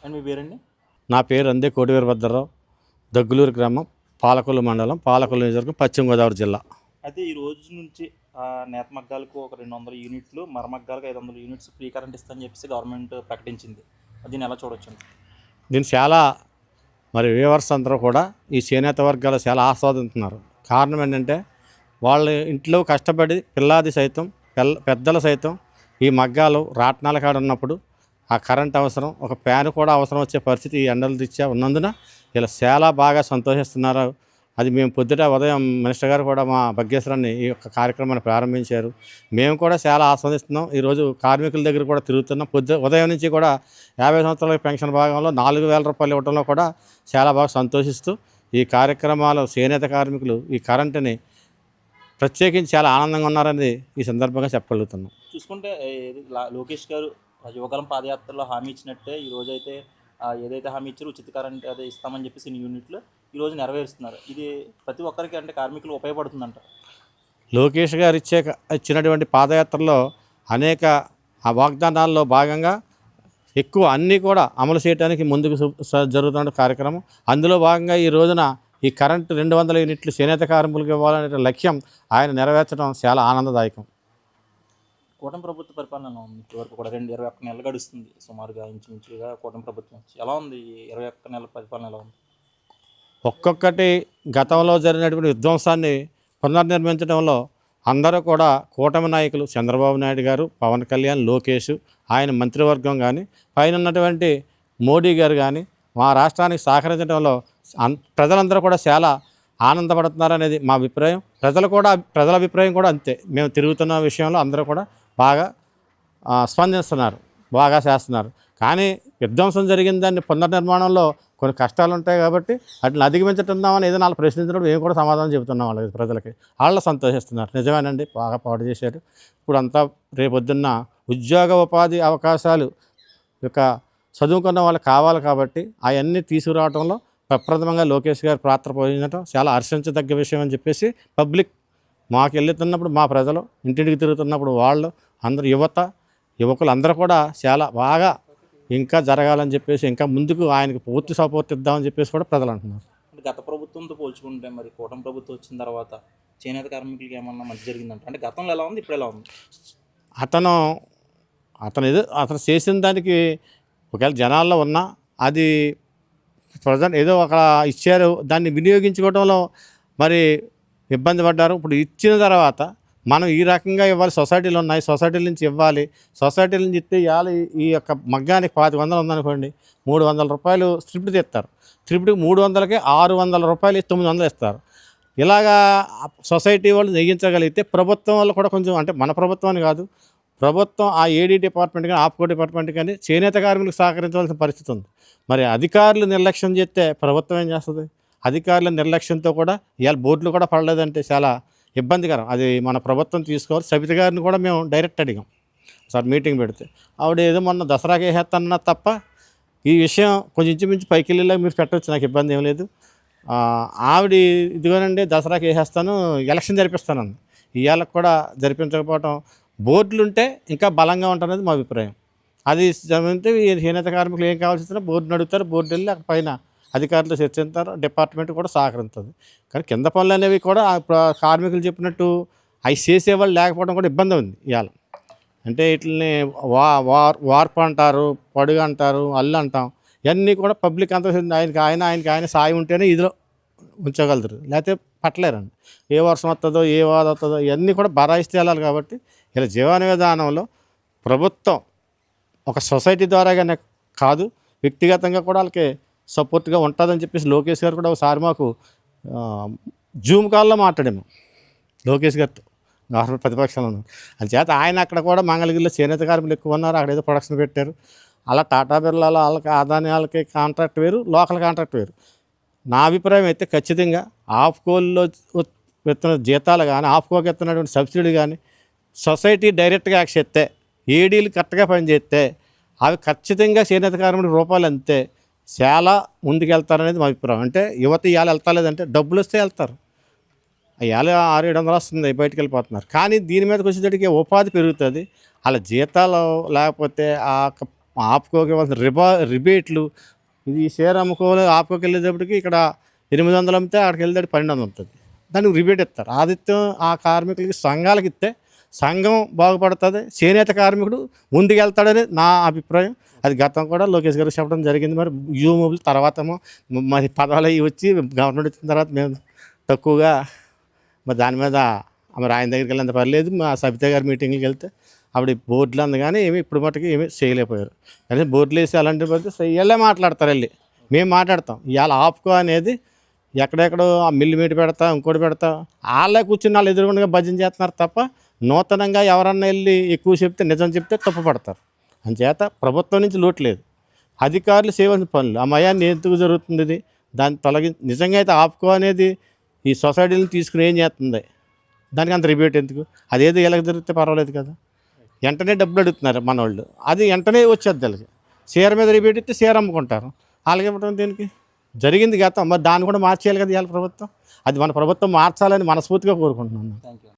And మీ పేరండి? నా పేరు అందే కోటి వీరభద్రరావు. దగ్గులూరు గ్రామం, పాలకొల్లు మండలం, పాలకొల్లు నియోజకవర్గం, పశ్చిమ గోదావరి జిల్లా. అయితే ఈ రోజు నుంచి నేత మగ్గాలకు ఒక 200 యూనిట్లు, మరమగ్గాలకు 500 యూనిట్స్ ఫ్రీ కరెంట్ ఇస్తుందని చెప్పేసి గవర్నమెంట్ ప్రకటించింది. దీన్ని ఎలా చూడొచ్చండి? దీన్ని చాలా వ్యూవర్స్ అందరూ కూడా ఈ చేనేత వర్గాలు చాలా ఆస్వాదిస్తున్నారు. కారణం ఏంటంటే వాళ్ళ ఇంట్లో కష్టపడి పిల్లాది సైతం పెద్దలు సైతం ఈ మగ్గాలు రాట్నాల కాడ ఉన్నప్పుడు ఆ కరెంట్ అవసరం, ఒక ఫ్యాన్ కూడా అవసరం వచ్చే పరిస్థితి ఈ ఎండలు తెచ్చా ఉన్నందున ఇలా చాలా బాగా సంతోషిస్తున్నారు. అది మేము పొద్దుట ఉదయం మినిస్టర్ గారు కూడా మా బగ్గేశ్వరాన్ని ఈ యొక్క కార్యక్రమాన్ని ప్రారంభించారు. మేము కూడా చాలా ఆస్వాదిస్తున్నాం. ఈరోజు కార్మికుల దగ్గర కూడా తిరుగుతున్నాం. ఉదయం నుంచి కూడా 50 సంవత్సరాల పెన్షన్ భాగంలో 4,000 రూపాయలు ఇవ్వడంలో కూడా చాలా బాగా సంతోషిస్తూ ఈ కార్యక్రమాలు చేనేత కార్మికులు ఈ కరెంటుని ప్రత్యేకించి చాలా ఆనందంగా ఉన్నారని ఈ సందర్భంగా చెప్పగలుగుతున్నాం. చూసుకుంటే లోకేష్ గారు యువగలం పాదయాత్రలో హామీ ఇచ్చినట్టే ఈరోజైతే ఏదైతే హామీ ఇచ్చారో ఉచిత కరెంట్ అదే ఇస్తామని చెప్పేసి ఇన్ని యూనిట్లు ఈరోజు నెరవేరుస్తున్నారు. ఇది ప్రతి ఒక్కరికి అంటే కార్మికులు ఉపయోగపడుతుందంట. లోకేష్ గారు ఇచ్చినటువంటి పాదయాత్రలో అనేక ఆ వాగ్దానాల్లో భాగంగా ఎక్కువ అన్నీ కూడా అమలు చేయడానికి ముందుకు జరుగుతున్న కార్యక్రమం. అందులో భాగంగా ఈ రోజున ఈ కరెంటు 200 యూనిట్లు చేనేత కార్మికులకు ఇవ్వాలనే లక్ష్యం ఆయన నెరవేర్చడం చాలా ఆనందదాయకం. కూటమి ప్రభుత్వ పరిపాలన ఉంది ఇప్పటివరకు కూడా 21 నెలలు గడుస్తుంది సుమారుగా ఇంచుమించుగా కూటమి ప్రభుత్వం ఎలా ఉంది? 21 నెలల పరిపాలన ఎలా ఉంది? ఒక్కొక్కటి గతంలో జరిగినటువంటి విధ్వంసాన్ని పునర్నిర్మించడంలో అందరూ కూడా కూటమి నాయకులు చంద్రబాబు నాయుడు గారు, పవన్ కళ్యాణ్, లోకేష్, ఆయన మంత్రివర్గం కానీ, పైన ఉన్నటువంటి మోడీ గారు కానీ మా రాష్ట్రానికి సహకరించడంలో ప్రజలందరూ కూడా చాలా ఆనందపడుతున్నారనేది మా అభిప్రాయం. ప్రజల అభిప్రాయం కూడా అంతే. మేము తిరుగుతున్న విషయంలో అందరూ కూడా బాగా స్పందిస్తున్నారు, బాగా చేస్తున్నారు. కానీ విధ్వంసం జరిగిన దాన్ని పునర్నిర్మాణంలో కొన్ని కష్టాలు ఉంటాయి కాబట్టి వాటిని అధిగమించుతుందామని ఏదో నాలుగు ప్రశ్నించినప్పుడు మేము కూడా సమాధానం చెబుతున్నాం వాళ్ళకి, ప్రజలకి. వాళ్ళు సంతోషిస్తున్నారు. నిజమేనండి, బాగా పాటు చేశారు. ఇప్పుడు అంతా రేపొద్దున్న ఉద్యోగ ఉపాధి అవకాశాలు చదువుకున్న వాళ్ళకి కావాలి కాబట్టి అవన్నీ తీసుకురావడంలో ప్రప్రథమంగా లోకేష్ గారు పాత్ర పోషించడం చాలా హర్షించదగ్గ విషయం అని చెప్పేసి పబ్లిక్ మాకు వెళ్తున్నప్పుడు, మా ప్రజలు ఇంటింటికి తిరుగుతున్నప్పుడు వాళ్ళు అందరూ యువకులు అందరూ కూడా చాలా బాగా ఇంకా జరగాలని చెప్పేసి ఇంకా ముందుకు ఆయనకు పూర్తి సపోర్ట్ ఇద్దామని చెప్పేసి కూడా ప్రజలు అంటున్నారు. గత ప్రభుత్వంతో పోల్చుకుంటే మరి కూటమి ప్రభుత్వం వచ్చిన తర్వాత చేనేత కార్మికులకి ఏమన్నా మంచి జరిగిందంట? అంటే గతంలో ఎలా ఉంది, ఇప్పుడు ఎలా ఉంది? అతను చేసిన దానికి ఒకవేళ జనాల్లో ఉన్నా అది ప్రజెంట్ ఏదో ఒక ఇచ్చారు, దాన్ని వినియోగించుకోవడంలో మరి ఇబ్బంది పడ్డారు. ఇప్పుడు ఇచ్చిన తర్వాత మనం ఈ రకంగా ఇవ్వాలి, సొసైటీలు ఉన్నాయి, సొసైటీల నుంచి ఇవ్వాలి. సొసైటీల నుంచి ఇస్తే ఇవ్వాలి. ఈ యొక్క మగ్గానికి 500 ఉందనుకోండి, 300 రూపాయలు స్ట్రిప్ట్ తెస్తారు. స్ట్రిప్ట్కి 300కి 600 రూపాయలు 900 ఇస్తారు. ఇలాగా సొసైటీ వాళ్ళు నెగ్గించగలిగితే ప్రభుత్వం వాళ్ళు కూడా కొంచెం, అంటే మన ప్రభుత్వం అని కాదు, ప్రభుత్వం ఆ ఏడీ డిపార్ట్మెంట్ కానీ ఆప్కో డిపార్ట్మెంట్ కానీ చేనేత కార్మికులకు సహకరించవలసిన పరిస్థితి ఉంది. మరి అధికారులు నిర్లక్ష్యం చేస్తే ప్రభుత్వం ఏం చేస్తుంది? అధికారుల నిర్లక్ష్యంతో కూడా ఇవాళ బోర్డులు కూడా పడలేదంటే చాలా ఇబ్బందికరం. అది మన ప్రభుత్వం తీసుకోవాలి. సబిత గారిని కూడా మేము డైరెక్ట్ అడిగాం సార్, మీటింగ్ పెడితే. ఆవిడ ఏదో మొన్న దసరాకి వేసేస్తానన్నా తప్ప ఈ విషయం కొంచెం ఇంచుమించు పైకి వెళ్ళేలా మీరు పెట్టవచ్చు, నాకు ఇబ్బంది ఏం లేదు. ఆవిడ ఇదిగోనండి దసరాకి వేసేస్తాను, ఎలక్షన్ జరిపిస్తానండి. ఇవాళకు కూడా జరిపించకపోవటం, బోర్డులు ఉంటే ఇంకా బలంగా ఉంటుందనేది మా అభిప్రాయం. అది జరిగితే ఈ చేనేత కార్మికులు ఏం కావాల్సి వచ్చినా బోర్డుని అడుగుతారు, బోర్డు వెళ్ళి అక్కడ పైన అధికారులు చర్చిస్తారు, డిపార్ట్మెంట్ కూడా సహకరిస్తుంది. కానీ కింద పనులు అనేవి కూడా కార్మికులు చెప్పినట్టు అవి చేసేవాళ్ళు లేకపోవడం కూడా ఇబ్బంది ఉంది ఇవాళ. అంటే వీటిని వార్పు అంటారు, పడుగు అంటారు, అల్లు అంటాం. ఇవన్నీ కూడా పబ్లిక్ అంతా ఆయనకి సాయం ఉంటేనే ఇదిలో ఉంచగలుగుతారు, లేకపోతే పట్టలేరండి. ఏ వర్షం వస్తుందో ఏ వాద వస్తుందో ఇవన్నీ కూడా బరాయిస్తే వెళ్ళాలి. కాబట్టి ఇలా జీవన విధానంలో ప్రభుత్వం ఒక సొసైటీ ద్వారాగానే కాదు, వ్యక్తిగతంగా కూడా వాళ్ళకి సపోర్ట్గా ఉంటుందని చెప్పేసి లోకేష్ గారు కూడా ఒకసారి మాకు జూమ్ కాల్లో మాట్లాడాము లోకేష్ గారితో, గవర్నమెంట్ ప్రతిపక్షంలో. అందుచేత ఆయన అక్కడ కూడా మంగళగిరిలో చేనేత కార్మికులు ఎక్కువ ఉన్నారు, అక్కడ ఏదో ప్రొడక్షన్ పెట్టారు. అలా టాటా బిర్లాలో వాళ్ళకి అదాని వాళ్ళకి కాంట్రాక్ట్ వేరు, లోకల్ కాంట్రాక్ట్ వేరు. నా అభిప్రాయం అయితే ఖచ్చితంగా ఆఫ్కోల్లో ఎత్తున్న జీతాలు కానీ, ఆఫ్కోకి ఎత్తున్నటువంటి సబ్సిడీ కానీ సొసైటీ డైరెక్ట్గా యాక్స్ చేస్తే, ఏడీలు కరెక్ట్గా పనిచేస్తే అవి ఖచ్చితంగా చేనేత కార్మికుల రూపాయలు అంతే చాలా ముందుకెళ్తారనేది మా అభిప్రాయం. అంటే యువత ఇవాళ వెళ్తలేదంటే డబ్బులు వస్తే వెళ్తారు. ఇవాళ 600-700 వస్తుంది, బయటకు వెళ్ళిపోతున్నారు. కానీ దీని మీదకి వచ్చేటప్పటికి ఉపాధి పెరుగుతుంది. అలా జీతాలు లేకపోతే ఆ ఆపుకోకి ఇవ్వాల్సిన రిబేట్లు, ఇది షేర్ అమ్ముకోవాలి ఆపుకోకి వెళ్ళేటప్పటికి ఇక్కడ 800 అమ్మితే అక్కడికి వెళ్ళేటప్పుడు 1200 ఉంటుంది. దానికి రిబేట్ ఇస్తారు. ఆదిత్యం ఆ కార్మికులకి సంఘాలకు ఇస్తే సంఘం బాగుపడుతుంది, చేనేత కార్మికుడు ముందుకెళ్తాడని నా అభిప్రాయం. అది గతం కూడా లోకేష్ గారు చెప్పడం జరిగింది. మరి యూమూబుల్ తర్వాత మరి పదవులు అవి వచ్చి గవర్నమెంట్ వచ్చిన తర్వాత మేము తక్కువగా మరి దాని మీద మరి ఆయన దగ్గరికి వెళ్ళేంత పర్లేదు. మా సబితా గారి మీటింగ్కి వెళ్తే అప్పుడు బోర్డులు అంది కానీ ఏమి ఇప్పుడు మటుకు ఏమీ చేయలేకపోయారు. కానీ బోర్డులు వేసి అలాంటి పడితే వీళ్ళే మాట్లాడతారు, వెళ్ళి మేము మాట్లాడతాం. ఇవాళ ఆపుకో అనేది ఎక్కడెక్కడో ఆ మిల్లు మీట పెడతా ఇంకోటి పెడతా వాళ్ళే కూర్చుని వాళ్ళు ఎదురుగుండగా భజన చేస్తున్నారు తప్ప నూతనంగా ఎవరన్నా వెళ్ళి ఎక్కువ చెప్తే నిజం చెప్తే తప్పు పడతారు. అంచేత ప్రభుత్వం నుంచి లోటు లేదు, అధికారులు చేయవలసిన పనులు ఆ మయాన్ని ఎందుకు జరుగుతుంది, ఇది దాన్ని నిజంగా అయితే ఆపుకో అనేది ఈ సొసైటీని తీసుకుని ఏం చేస్తుంది, దానికి అంత రిబేట్ ఎందుకు, అదేదో ఇలా జరిగితే పర్వాలేదు కదా. వెంటనే డబ్బులు అడుగుతున్నారు మన వాళ్ళు, అది వెంటనే వచ్చేది వాళ్ళకి. షేర్ మీద రిబేట్ ఇస్తే షేర్ అమ్ముకుంటారు, అలాగే ఇవ్వడం దేనికి. జరిగింది గతం, మరి దాన్ని కూడా మార్చేయాలి కదా ఇవాళ ప్రభుత్వం. అది మన ప్రభుత్వం మార్చాలని మనస్ఫూర్తిగా కోరుకుంటున్నాను. Thank you.